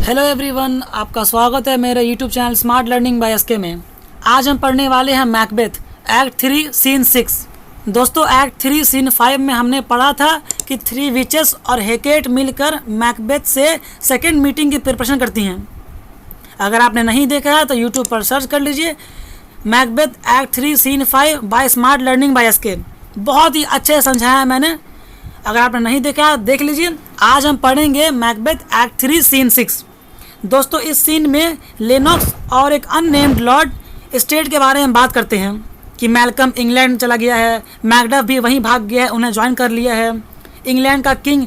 Hello everyone, आपका स्वागत है मेरे YouTube channel smart learning by SK में। आज हम पढ़ने वाले हैं मैकबेथ एक्ट 3 सीन 6। दोस्तों, एक्ट 3 सीन 5 में हमने पढ़ा था कि थ्री विचेस और हेकेट मिलकर मैकबेथ से सेकेंड मीटिंग की प्रिपरेशन करती हैं। अगर आपने नहीं देखा है तो यूट्यूब पर सर्च कर लीजिए Macbeth act 3 scene 5 by smart learning by SK. बहुत ही अच्छे से समझाया है मैंने। अगर आपने नहीं देखा है देख लीजिए। आज हम पढ़ेंगे मैकबेथ एक्ट 3 सीन 6। दोस्तों, इस सीन में लेनॉक्स और एक अननेम्ड लॉर्ड स्टेट के बारे में बात करते हैं कि मैल्कम इंग्लैंड चला गया है, मैकडफ भी वहीं भाग गया है, उन्हें ज्वाइन कर लिया है, इंग्लैंड का किंग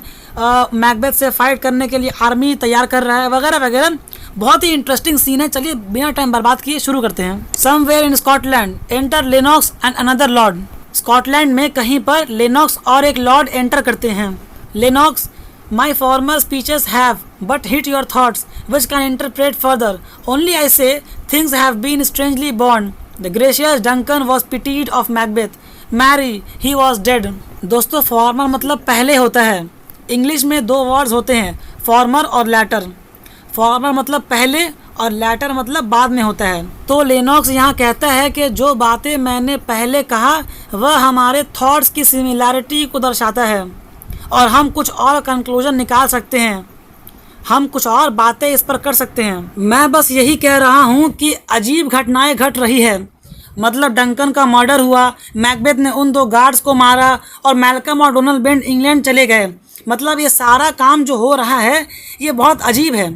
मैकबेथ से फाइट करने के लिए आर्मी तैयार कर रहा है, वगैरह वगैरह। बहुत ही इंटरेस्टिंग सीन है। चलिए बिना टाइम बर्बाद किए शुरू करते हैं। Somewhere in Scotland enter Lennox and another Lord. Scotland में कहीं पर लेनॉक्स और एक लॉर्ड एंटर करते हैं। Lennox, my farmer speeches have but hit your thoughts which can interpret further. Only I say things have been strangely born. The gracious Duncan was pitied of Macbeth. Marry, he was dead. दोस्तों, farmer मतलब पहले होता है। English में दो words होते हैं, farmer और लैटर। फॉर्मर मतलब पहले और लैटर मतलब बाद में होता है। तो लेनॉक्स यहाँ कहता है कि जो बातें मैंने पहले कहा वह हमारे थॉट्स की सिमिलैरिटी को दर्शाता है और हम कुछ और कंक्लूजन निकाल सकते हैं, हम कुछ और बातें इस पर कर सकते हैं। मैं बस यही कह रहा हूँ कि अजीब घटनाएं घट रही है। मतलब डंकन का मर्डर हुआ, मैकबेथ ने उन दो गार्ड्स को मारा और मैल्कम और डोनाल्ड बेन इंग्लैंड चले गए। मतलब ये सारा काम जो हो रहा है ये बहुत अजीब है।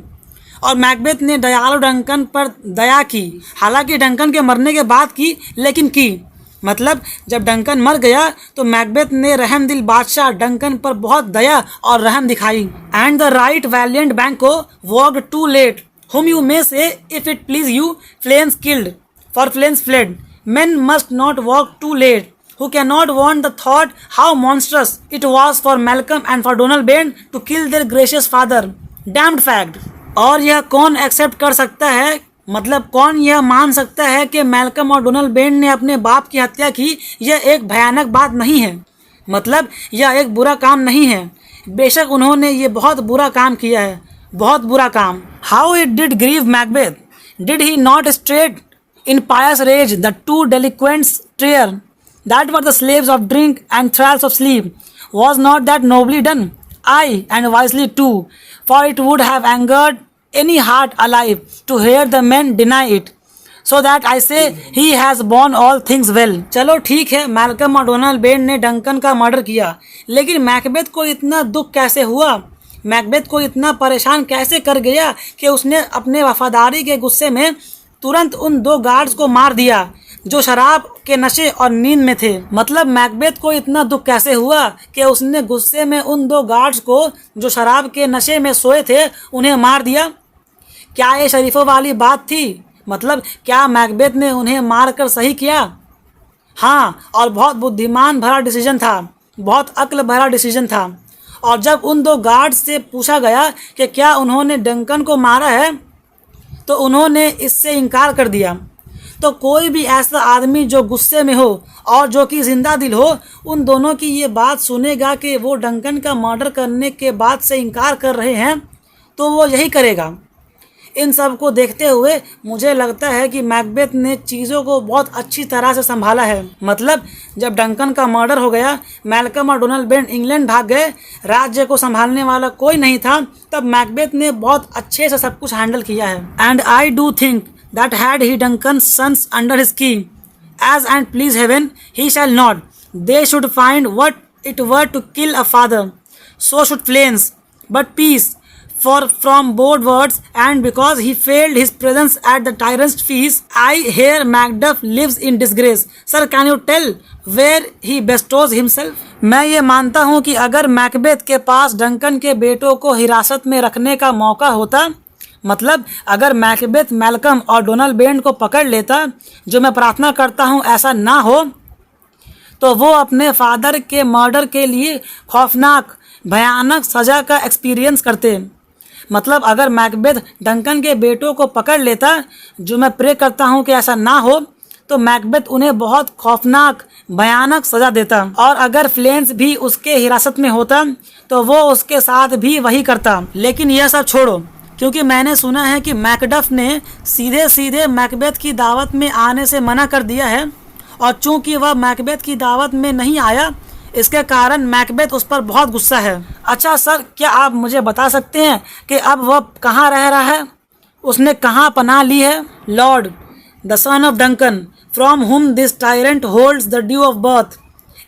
और मैकबेथ ने दयालु डंकन पर दया की, हालांकि डंकन के मरने के बाद की, लेकिन की। मतलब जब डंकन मर गया तो मैकबेथ ने रहमदिल बादशाह डंकन पर बहुत दया और रहम दिखाई। And the right valiant Banquo walked too late, whom you may say if it please you, flames killed, for flames fled. Men must not walk too late, who cannot want the thought how monstrous it was for Malcolm and for Donald Bain to kill their gracious father. Damned fact. और यह कौन accept कर सकता है, मतलब कौन यह मान सकता है कि मैल्कम और डोनाल्ड बेन ने अपने बाप की हत्या की? यह एक भयानक बात नहीं है, मतलब यह एक बुरा काम नहीं है। बेशक उन्होंने ये बहुत बुरा काम किया है, बहुत बुरा काम। How it did grieve Macbeth, did he not straight in pious rage the two delinquents tear that were the slaves of drink and thralls of sleep? Was not that nobly done? Ay and wisely too, for it would have angered any heart alive to hear the men deny it, so that I say he has borne all things well. चलो ठीक है, Malcolm और Donald Ben ने Duncan का murder किया, लेकिन Macbeth को इतना दुख कैसे हुआ? मैकबेथ को इतना परेशान कैसे कर गया कि उसने अपने वफादारी के गुस्से में तुरंत उन दो गार्ड्स को मार दिया जो शराब के नशे और नींद में थे? मतलब मैकबेथ को इतना दुख कैसे हुआ कि उसने गुस्से में उन दो गार्ड्स को जो शराब के नशे में सोए थे उन्हें मार दिया? क्या ये शरीफों वाली बात थी? मतलब क्या मैकबेथ ने उन्हें मारकर सही किया? हाँ, और बहुत बुद्धिमान भरा डिसीजन था, बहुत अक्ल भरा डिसीजन था। और जब उन दो गार्ड्स से पूछा गया कि क्या उन्होंने डंकन को मारा है तो उन्होंने इससे इनकार कर दिया। तो कोई भी ऐसा आदमी जो गुस्से में हो और जो कि जिंदा दिल हो, उन दोनों की ये बात सुनेगा कि वो डंकन का मर्डर करने के बाद से इनकार कर रहे हैं, तो वो यही करेगा। इन सब को देखते हुए मुझे लगता है कि मैकबेथ ने चीज़ों को बहुत अच्छी तरह से संभाला है। मतलब जब डंकन का मर्डर हो गया, मैल्कम और डोनाल्ड बेन इंग्लैंड भाग गए, राज्य को संभालने वाला कोई नहीं था, तब मैकबेथ ने बहुत अच्छे से सब कुछ हैंडल किया है। And I do think that had he Duncan sons under his key, as and please heaven he shall not, they should find what it were to kill a father, so should Fleance, but peace for from both words, and because he failed his presence at the tyrant's feast, I hear Macduff lives in disgrace. Sir, can you tell where he bestows himself? मैं ये मानता हूँ कि अगर Macbeth के पास Duncan के बेटों को हिरासत में रखने का मौका होता, मतलब अगर मैकबेथ मैल्कम और डोनाल्ड बेन को पकड़ लेता, जो मैं प्रार्थना करता हूँ ऐसा ना हो, तो वो अपने फादर के मर्डर के लिए खौफनाक भयानक सज़ा का एक्सपीरियंस करते। मतलब अगर मैकबेथ डंकन के बेटों को पकड़ लेता, जो मैं प्रे करता हूँ कि ऐसा ना हो, तो मैकबेथ उन्हें बहुत खौफनाक भयानक सज़ा देता। और अगर फ्लेम्स भी उसके हिरासत में होता तो वो उसके साथ भी वही करता। लेकिन यह सब छोड़ो, क्योंकि मैंने सुना है कि मैकडफ ने सीधे सीधे मैकबेथ की दावत में आने से मना कर दिया है, और चूंकि वह मैकबेथ की दावत में नहीं आया, इसके कारण मैकबेथ उस पर बहुत गुस्सा है। अच्छा सर, क्या आप मुझे बता सकते हैं कि अब वह कहाँ रह रहा है? उसने कहाँ पनाह ली है? Lord, the son of Duncan, from whom this tyrant holds the due of birth,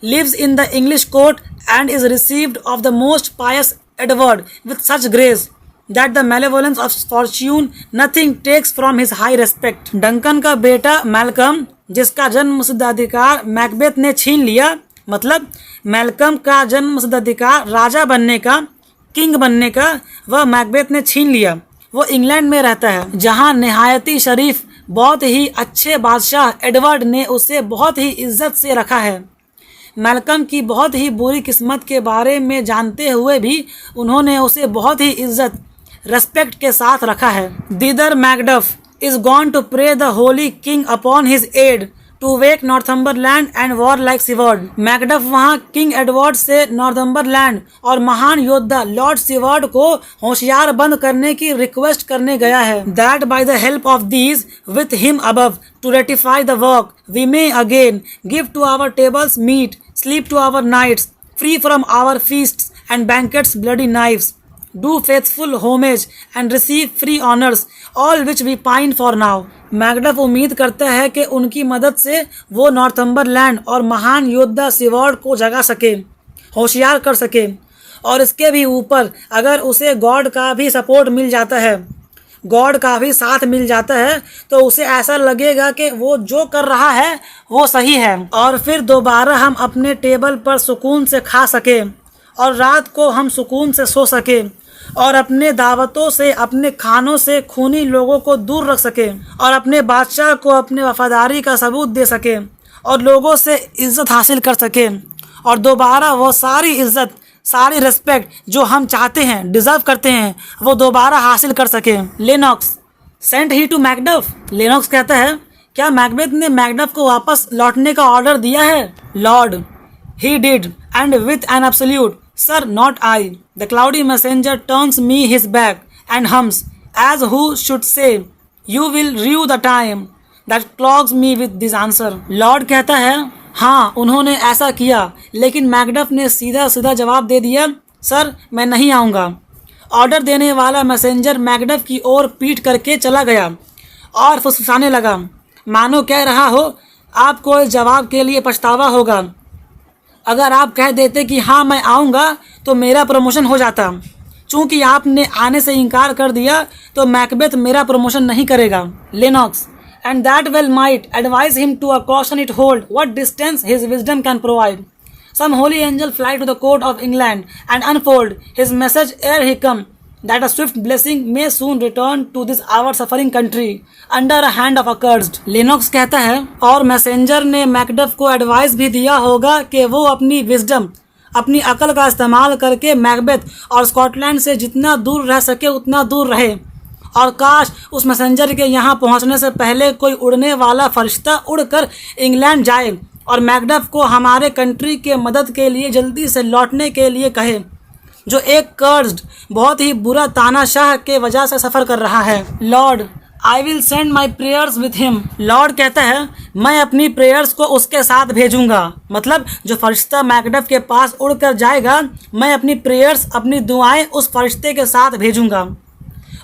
lives in the English court and is received of the most pious Edward with such grace that the malevolence of fortune nothing takes from his high respect। Duncan का बेटा Malcolm, जिसका जन्मसिद्ध अधिकार Macbeth ने छीन लिया, मतलब Malcolm का जन्मसिद्ध अधिकार राजा बनने का, किंग बनने का, वह मैकबेथ ने छीन लिया। वो इंग्लैंड में रहता है, जहाँ निहायती शरीफ बहुत ही अच्छे बादशाह एडवर्ड ने उसे बहुत ही इज्जत से रखा है। मैल्कम की बहुत ही बुरी किस्मत के बारे में जानते हुए भी उन्होंने उसे बहुत ही इज्जत, रेस्पेक्ट के साथ रखा है। Thither Macduff is gone to pray the holy king upon his aid to wake Northumberland and warlike Siward. Macduff वहाँ किंग एडवर्ड से नॉर्थम्बरलैंड और महान योद्धा लॉर्ड सीवर्ड को होशियार बंद करने की रिक्वेस्ट करने गया है। That by the help of these with him above to ratify the work we may again give to our tables meat, sleep to our nights, free from our feasts and banquets bloody knives, do faithful homage and receive free honors, all which we pine for now। Macduff उम्मीद करता है कि उनकी मदद से वो Northumberland और महान योद्धा सीवर्ड को जगा सके, होशियार कर सके, और इसके भी ऊपर अगर उसे गॉड का भी सपोर्ट मिल जाता है, गॉड का भी साथ मिल जाता है, तो उसे ऐसा लगेगा कि वो जो कर रहा है वो सही है, और फिर दोबारा हम अपने टेबल पर सुकून से खा सके, और रात को हम सुकून से सो सके, और अपने दावतों से, अपने खानों से खूनी लोगों को दूर रख सके, और अपने बादशाह को अपने वफादारी का सबूत दे सके, और लोगों से इज्जत हासिल कर सके, और दोबारा वो सारी इज्जत, सारी रिस्पेक्ट जो हम चाहते हैं, डिज़र्व करते हैं, वो दोबारा हासिल कर सके। Lennox, sent he to Macduff. Lennox कहता है, क्या मैकबेथ ने मैकडफ को वापस लौटने का ऑर्डर दिया है? Lord, he did, and with an absolute, sir, not I। The cloudy messenger turns me his back and hums, as who should say, you will rue the time that clogs me with this answer। Lord कहता है, हाँ उन्होंने ऐसा किया, लेकिन Macduff ने सीधा सीधा जवाब दे दिया, सर मैं नहीं आऊँगा। ऑर्डर देने वाला मैसेंजर मैकडफ की ओर पीठ करके चला गया और फुसफुसाने लगा, मानो कह रहा हो, आपको इस जवाब के लिए पछतावा होगा। अगर आप कह देते कि हाँ मैं आऊँगा तो मेरा प्रमोशन हो जाता, चूँकि आपने आने से इनकार कर दिया तो मैकबेथ मेरा प्रमोशन नहीं करेगा। Lennox, and that well might advise him to a caution it hold what distance his wisdom can provide. Some holy angel fly to the court of England and unfold his message ere he come, that a swift blessing may soon return to this our suffering country under a hand of accursed। Lennox कहता है, और messenger ने Macduff को advice भी दिया होगा कि वो अपनी विजडम, अपनी अकल का इस्तेमाल करके मैकबेथ और स्कॉटलैंड से जितना दूर रह सके उतना दूर रहे, और काश उस मैसेंजर के यहाँ पहुँचने से पहले कोई उड़ने वाला फरिश्ता उड़कर इंग्लैंड जाए और मैकडफ को हमारे कंट्री के मदद के लिए जल्दी से लौटने के लिए कहे, जो एक कर्स्ड, बहुत ही बुरा तानाशाह के वजह से सफ़र कर रहा है। Lord, I will send my prayers with him. Lord कहता है, मैं अपनी प्रेयर्स को उसके साथ भेजूंगा, मतलब जो फरिश्ता मैकडफ के पास उड़कर जाएगा, मैं अपनी प्रेयर्स, अपनी दुआएं उस फरिश्ते के साथ भेजूंगा।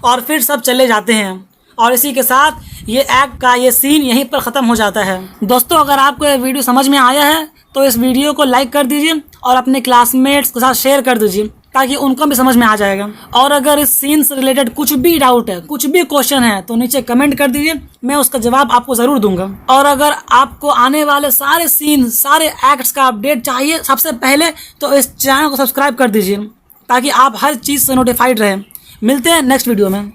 और फिर सब चले जाते हैं, और इसी के साथ ये एक्ट का ये सीन यहीं पर ख़त्म हो जाता है। दोस्तों, अगर आपको ये वीडियो समझ में आया है तो इस वीडियो को लाइक कर दीजिए और अपने क्लासमेट्स के साथ शेयर कर दीजिए, ताकि उनको भी समझ में आ जाएगा। और अगर इस सीन से रिलेटेड कुछ भी डाउट है, कुछ भी क्वेश्चन है, तो नीचे कमेंट कर दीजिए, मैं उसका जवाब आपको ज़रूर दूंगा। और अगर आपको आने वाले सारे सीन, सारे एक्ट्स का अपडेट चाहिए सबसे पहले, तो इस चैनल को सब्सक्राइब कर दीजिए, ताकि आप हर चीज़ से नोटिफाइड रहें। मिलते हैं नेक्स्ट वीडियो में।